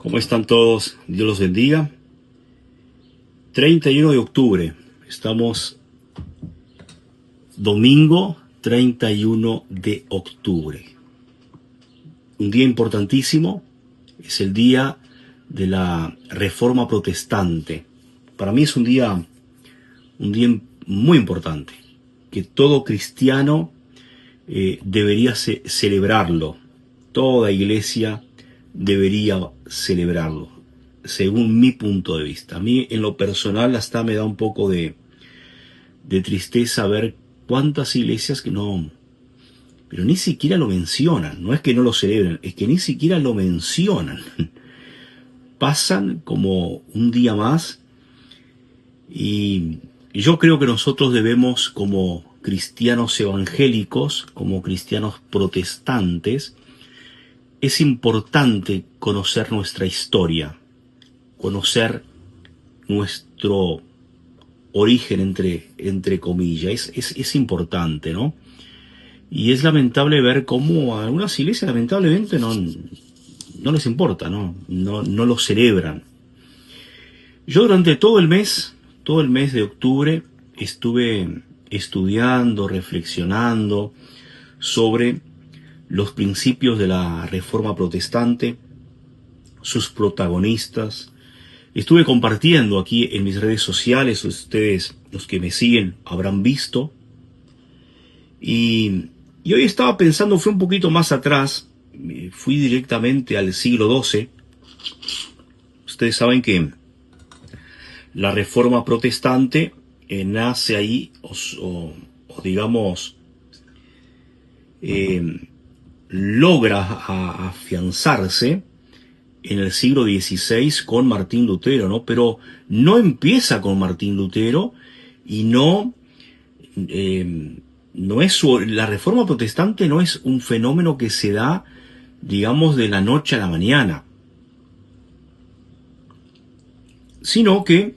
¿Cómo están todos? Dios los bendiga. 31 de octubre. Estamos domingo 31 de octubre. Un día importantísimo. Es el día de la Reforma Protestante. Para mí es un día muy importante, que todo cristiano debería celebrarlo. Toda iglesia debería celebrarlo, según mi punto de vista. A mí, en lo personal, hasta me da un poco de tristeza ver cuántas iglesias que no, pero ni siquiera lo mencionan. No es que no lo celebren, es que ni siquiera lo mencionan. Pasan como un día más, y yo creo que nosotros debemos, como cristianos evangélicos, como cristianos protestantes, es importante conocer nuestra historia, conocer nuestro origen, entre comillas. Es importante, ¿no? Y es lamentable ver cómo a algunas iglesias lamentablemente no les importa, no lo celebran. Yo durante todo el mes de octubre estuve estudiando, reflexionando sobre los principios de la Reforma Protestante, sus protagonistas. Estuve compartiendo aquí en mis redes sociales, ustedes, los que me siguen, habrán visto. Y hoy estaba pensando, fui un poquito más atrás, fui directamente al siglo XII. Ustedes saben que la Reforma Protestante nace ahí, o digamos, logra afianzarse en el siglo XVI con Martín Lutero, ¿no? Pero no empieza con Martín Lutero y la Reforma Protestante no es un fenómeno que se da, digamos, de la noche a la mañana, sino que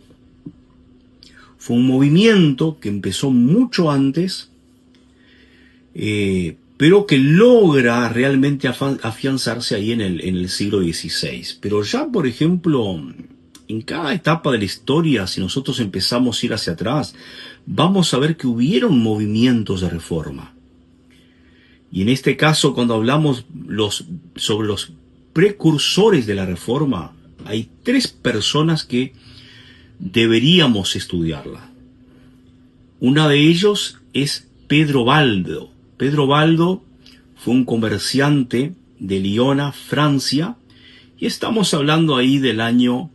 fue un movimiento que empezó mucho antes, pero que logra realmente afianzarse ahí en el siglo XVI. Pero ya, por ejemplo, en cada etapa de la historia, si nosotros empezamos a ir hacia atrás, vamos a ver que hubieron movimientos de reforma. Y en este caso, cuando hablamos sobre los precursores de la reforma, hay tres personas que deberíamos estudiarla. Una de ellos es Pedro Baldo. Pedro Baldo fue un comerciante de Liona, Francia, y estamos hablando ahí del año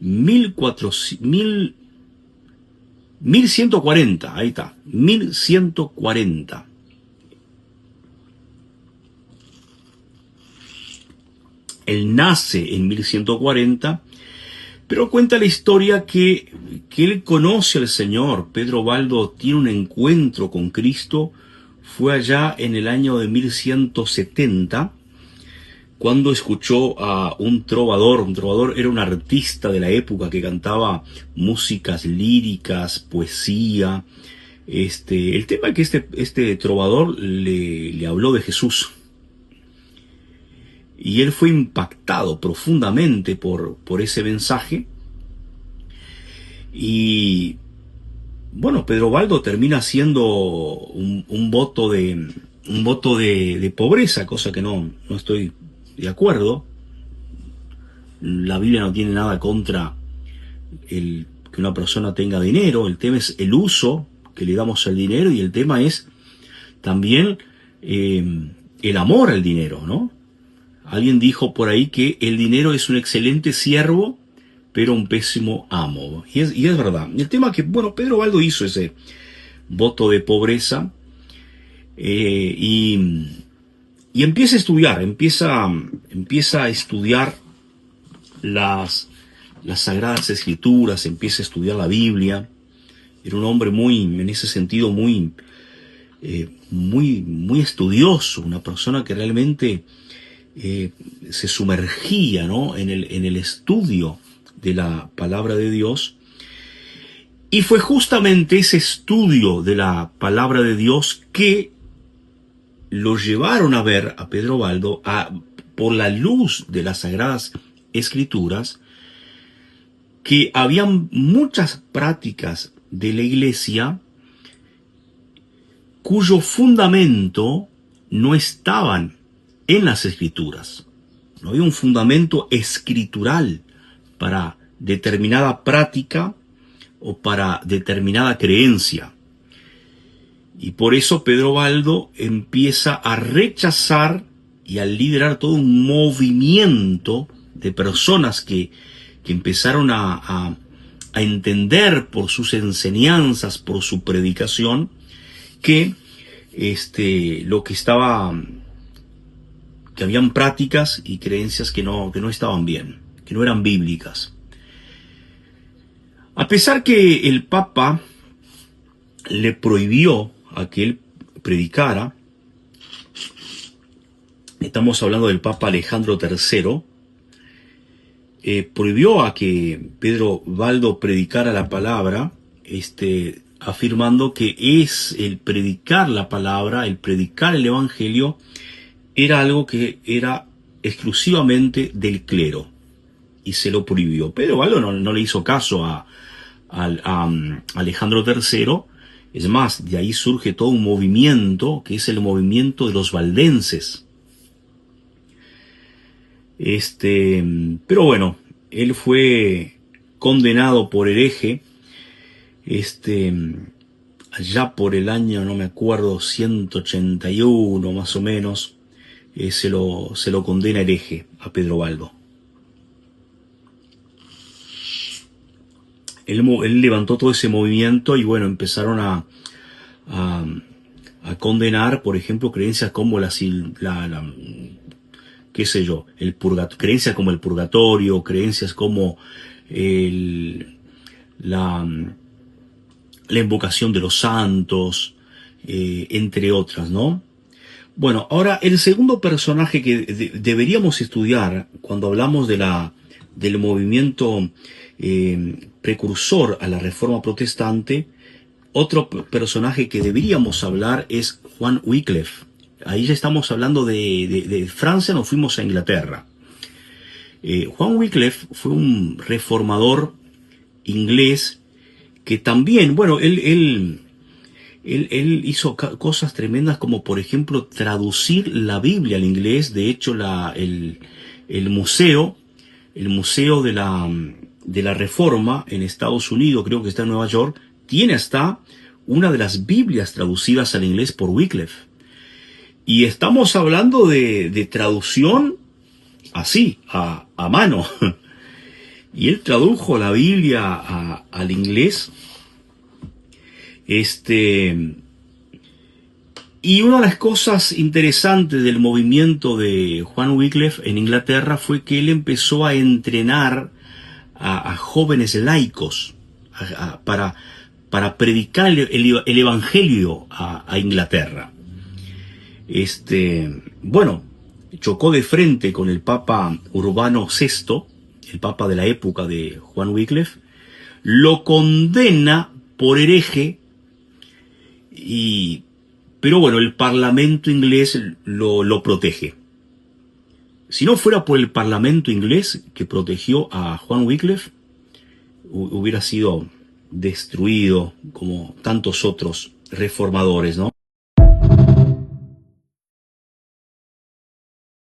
1140, ahí está, 1140. Él nace en 1140, pero cuenta la historia que él conoce al Señor. Pedro Baldo tiene un encuentro con Cristo. Fue allá en el año de 1170, cuando escuchó a un trovador. Un trovador era un artista de la época que cantaba músicas líricas, poesía. El tema es que este trovador le habló de Jesús. Y él fue impactado profundamente por ese mensaje. Y bueno, Pedro Baldo termina haciendo un voto de pobreza, cosa que no estoy de acuerdo. La Biblia no tiene nada contra que una persona tenga dinero. El tema es el uso que le damos al dinero, y el tema es también el amor al dinero, ¿no? Alguien dijo por ahí que el dinero es un excelente siervo, pero un pésimo amo. Y es verdad. El tema es que, bueno, Pedro Baldo hizo ese voto de pobreza, y empieza a estudiar, empieza a estudiar las Sagradas Escrituras, empieza a estudiar la Biblia. Era un hombre en ese sentido, muy estudioso, una persona que realmente se sumergía, ¿no?, en el estudio de la palabra de Dios. Y fue justamente ese estudio de la palabra de Dios que lo llevaron a ver a Pedro Baldo, por la luz de las Sagradas Escrituras que habían muchas prácticas de la iglesia cuyo fundamento no estaban en las Escrituras. No había un fundamento escritural para determinada práctica o para determinada creencia. Y por eso Pedro Baldo empieza a rechazar y a liderar todo un movimiento de personas que empezaron a entender por sus enseñanzas, por su predicación, que que habían prácticas y creencias que no estaban bien, que no eran bíblicas. A pesar que el Papa le prohibió a que él predicara, estamos hablando del Papa Alejandro III, prohibió a que Pedro Baldo predicara la palabra, afirmando que el predicar la palabra, el predicar el evangelio, era algo que era exclusivamente del clero, y se lo prohibió. Pedro Baldo no le hizo caso a Alejandro III. Es más, de ahí surge todo un movimiento, que es el movimiento de los valdenses. Pero bueno, él fue condenado por hereje, allá por el año, no me acuerdo, 181 más o menos, se lo condena hereje a Pedro Baldo. Él levantó todo ese movimiento y bueno, empezaron a condenar, por ejemplo, creencias como qué sé yo, creencias como el purgatorio, creencias como la invocación de los santos, entre otras, ¿no? Bueno, ahora el segundo personaje que deberíamos estudiar cuando hablamos del movimiento precursor a la Reforma Protestante, otro personaje que deberíamos hablar es Juan Wycliffe. Ahí ya estamos hablando de Francia, nos fuimos a Inglaterra. Juan Wycliffe fue un reformador inglés que también, bueno, él hizo cosas tremendas como, por ejemplo, traducir la Biblia al inglés. De hecho, el museo de la Reforma en Estados Unidos, creo que está en Nueva York, tiene hasta una de las Biblias traducidas al inglés por Wycliffe. Y estamos hablando de traducción así, a mano. Y él tradujo la Biblia al inglés. Y una de las cosas interesantes del movimiento de Juan Wycliffe en Inglaterra fue que él empezó a entrenar a jóvenes laicos para predicar el evangelio a Inglaterra. Bueno, chocó de frente con el Papa Urbano VI, el Papa de la época de Juan Wycliffe, lo condena por hereje, pero bueno, el Parlamento inglés lo protege. Si no fuera por el Parlamento inglés que protegió a Juan Wycliffe, hubiera sido destruido como tantos otros reformadores, ¿no?